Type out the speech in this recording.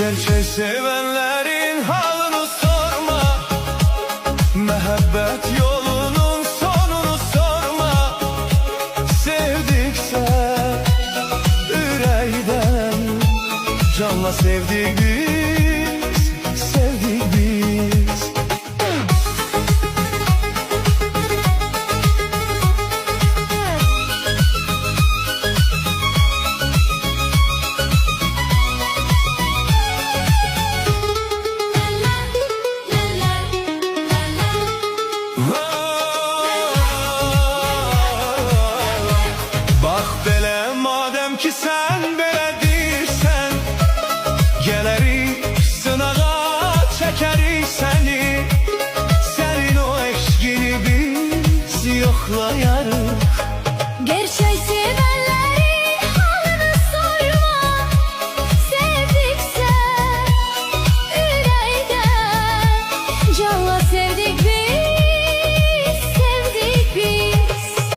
Gerçek sevenlerin halını sorma, mehabbet yolunun sonunu sorma. Sevdikse ürəkdən, canla sevdik biz, sevdik biz. Bax belə, madəm ki sən belə deyirsən, gələrik sınağa, çəkərik səni. Sənin o eşqini biz yoxlayarıq. Gerçek